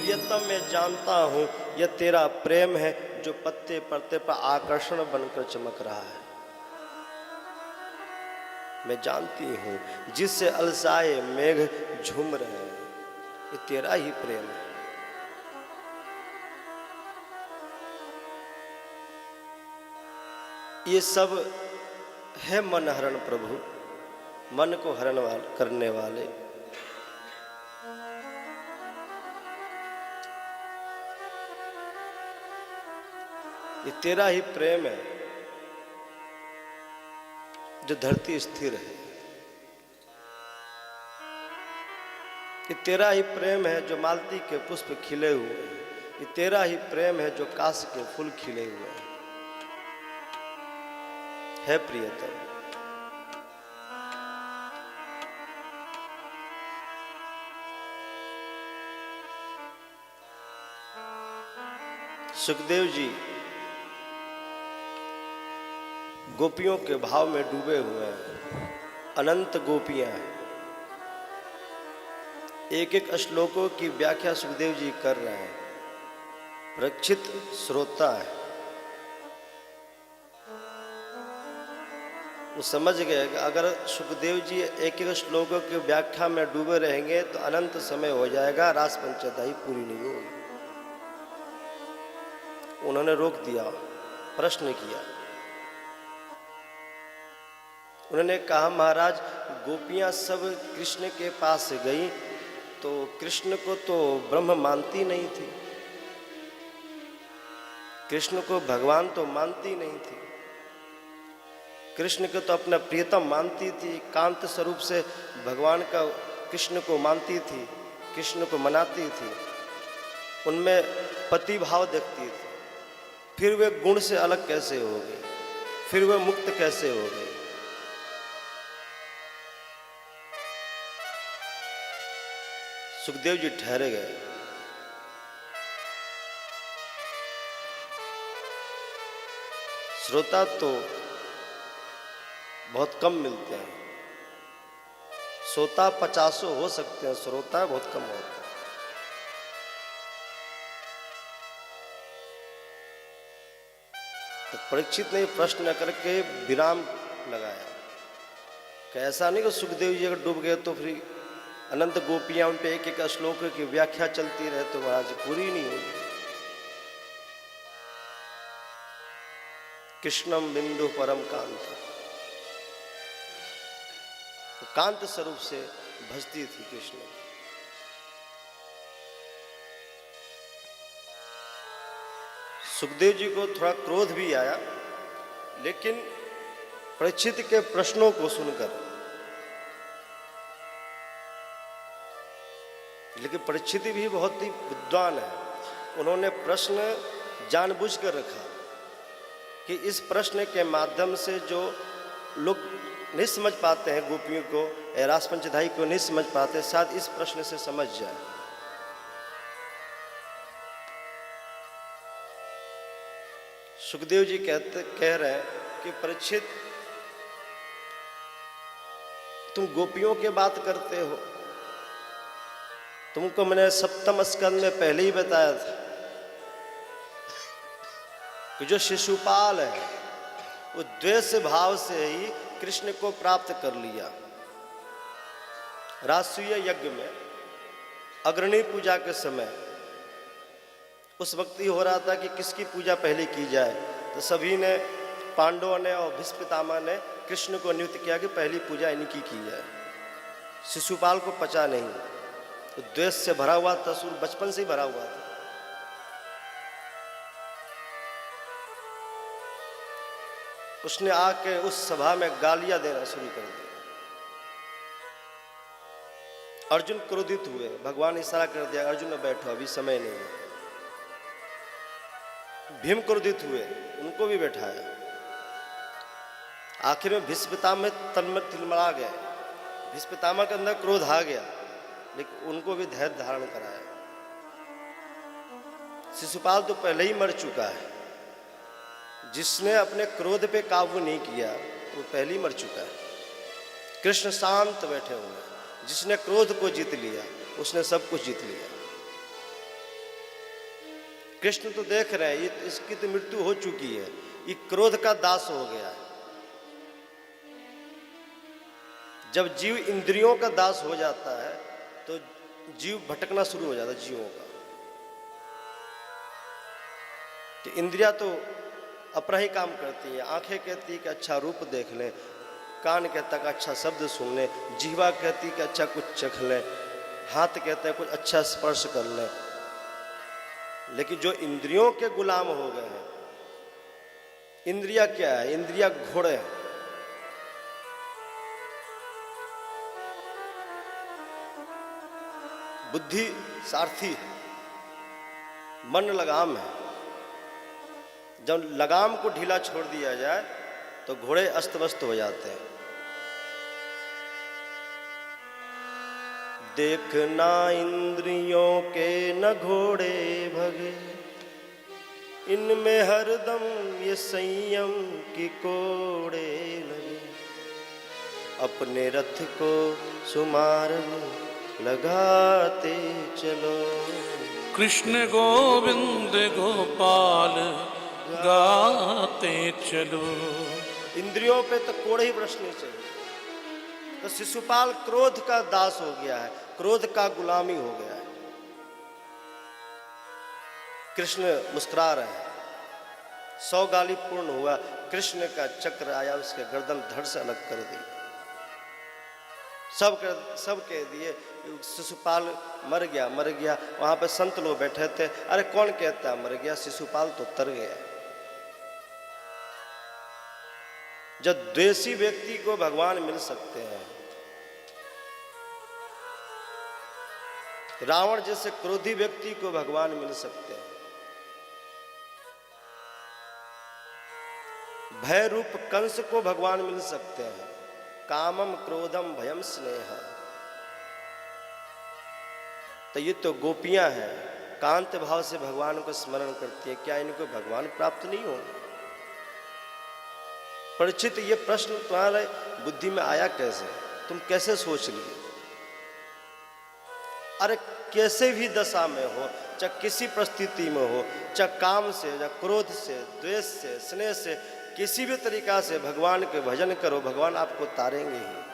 प्रियतम मैं जानता हूँ यह तेरा प्रेम है जो पत्ते पत्ते पर आकर्षण बनकर चमक रहा है। मैं जानती हूँ जिससे अलसाए मेघ झूम रहे हैं, ये तेरा ही प्रेम है। ये सब है मन हरण प्रभु, मन को हरण करने वाले। ये तेरा ही प्रेम है जो धरती स्थिर है। ये तेरा ही प्रेम है जो मालती के पुष्प खिले हुए हैं। ये तेरा ही प्रेम है जो काश के फूल खिले हुए हैं। है प्रियतम, सुखदेव जी गोपियों के भाव में डूबे हुए हैं। अनंत गोपियां हैं। एक एक श्लोकों की व्याख्या सुखदेव जी कर रहे हैं। परीक्षित श्रोता है, वो समझ गए कि अगर सुखदेव जी एक एक श्लोकों की व्याख्या में डूबे रहेंगे तो अनंत समय हो जाएगा, रास पंचदाई पूरी नहीं होगी। उन्होंने रोक दिया, प्रश्न किया। उन्होंने कहा महाराज गोपियां सब कृष्ण के पास गई तो कृष्ण को तो ब्रह्म मानती नहीं थी, कृष्ण को भगवान तो मानती नहीं थी, कृष्ण को तो अपना प्रियतम मानती थी, कांत स्वरूप से भगवान का कृष्ण को मानती थी, कृष्ण को मनाती थी, उनमें पति भाव देखती थी। फिर वे गुण से अलग कैसे हो गई, फिर वे मुक्त कैसे हो गई? सुखदेव जी ठहरे गए। श्रोता तो बहुत कम मिलते हैं, श्रोता 50 हो सकते हैं, श्रोता बहुत कम होते हैं। तो परीक्षित ने प्रश्न करके विराम लगाया कि ऐसा नहीं कि सुखदेव जी अगर डूब गए तो फिर अनंत गोपियां उन पे एक एक श्लोक की व्याख्या चलती रहे तो महाराज पूरी नहीं होगी। कृष्णम बिंदु परम कांत, तो कांत स्वरूप से भजती थी कृष्ण। सुखदेव जी को थोड़ा क्रोध भी आया, लेकिन परीक्षित के प्रश्नों को सुनकर, लेकिन परीक्षित भी बहुत ही विद्वान है, उन्होंने प्रश्न जानबूझकर रखा कि इस प्रश्न के माध्यम से जो लोग नहीं समझ पाते हैं गोपियों को, रास पंचदाई को नहीं समझ पाते, शायद इस प्रश्न से समझ जाए। सुखदेव जी कह रहे हैं कि परीक्षित तुम गोपियों की बात करते हो, तुमको मैंने सप्तम स्कंद में पहले ही बताया था कि जो शिशुपाल है वो द्वेष भाव से ही कृष्ण को प्राप्त कर लिया। राष्ट्रीय यज्ञ में अग्रणी पूजा के समय उस वक्त ही हो रहा था कि किसकी पूजा पहले की जाए, तो सभी ने, पांडवों ने और भीष्म पितामह ने कृष्ण को नियुक्त किया कि पहली पूजा इनकी की जाए। शिशुपाल को पचा नहीं, तो द्वेष से भरा हुआ था, असुर बचपन से ही भरा हुआ था। उसने आके उस सभा में गालियां देना शुरू कर दिया। अर्जुन क्रोधित हुए, भगवान ने इशारा कर दिया अर्जुन में बैठो, अभी समय नहीं है। भीम क्रोधित हुए, उनको भी बैठाया। आखिर में भीष्म पितामह तन्मय तिलमला गए, भीष्म पितामह के अंदर क्रोध आ गया, लेकिन उनको भी धैर्य धारण कराया। शिशुपाल तो पहले ही मर चुका है, जिसने अपने क्रोध पे काबू नहीं किया वो पहले ही मर चुका है। कृष्ण शांत बैठे हुए हैं, जिसने क्रोध को जीत लिया उसने सब कुछ जीत लिया। कृष्ण तो देख रहे हैं इसकी तो मृत्यु हो चुकी है, ये क्रोध का दास हो गया है। जब जीव इंद्रियों का दास हो जाता है तो जीव भटकना शुरू हो जाता है जीवों का। कि इंद्रिया तो अपना ही काम करती है। आंखें कहती है कि अच्छा रूप देख लें, कान कहता है कि अच्छा शब्द सुन लें, जिह्वा कहती है कि अच्छा कुछ चख लें, हाथ कहते हैं कुछ अच्छा स्पर्श कर लें। लेकिन जो इंद्रियों के गुलाम हो गए हैं, इंद्रिया क्या है? इंद्रिया घोड़े हैं। बुद्धि सारथी है, मन लगाम है। जब लगाम को ढीला छोड़ दिया जाए तो घोड़े अस्त व्यस्त हो जाते हैं। देखना इंद्रियों के न घोड़े भगे, इनमें हरदम ये संयम की कोड़े लगे। अपने रथ को सुमार्ग लगाते चलो। कृष्ण गोविंद गोपाल गाते चलो। इंद्रियों पे तो कोड़े ही बरसने चाहिए। तो शिशुपाल क्रोध का दास हो गया है, क्रोध का गुलामी हो गया है। कृष्ण मुस्कुरा रहे हैं, 100 गाली पूर्ण हुआ। कृष्ण का चक्र आया, उसके गर्दन धड़ से अलग कर दी। सब कह दिए शिशुपाल मर गया मर गया। वहां पे संत लोग बैठे थे, अरे कौन कहता मर गया, शिशुपाल तो तर गया। जब द्वेषी व्यक्ति को भगवान मिल सकते हैं, रावण जैसे क्रोधी व्यक्ति को भगवान मिल सकते हैं, भय रूप कंस को भगवान मिल सकते हैं, कामम क्रोधम भयम स्नेह। तो ये तो गोपियां हैं, कांत भाव से भगवान को स्मरण करती है, क्या इनको भगवान प्राप्त नहीं होंगे? परीक्षित, ये प्रश्न तुम्हारे बुद्धि में आया कैसे? तुम कैसे सोच लिए? अरे कैसे भी दशा में हो, चाहे किसी परिस्थिति में हो, चाहे काम से, चाहे क्रोध से, द्वेष से, स्नेह से, किसी भी तरीका से भगवान के भजन करो, भगवान आपको तारेंगे ही।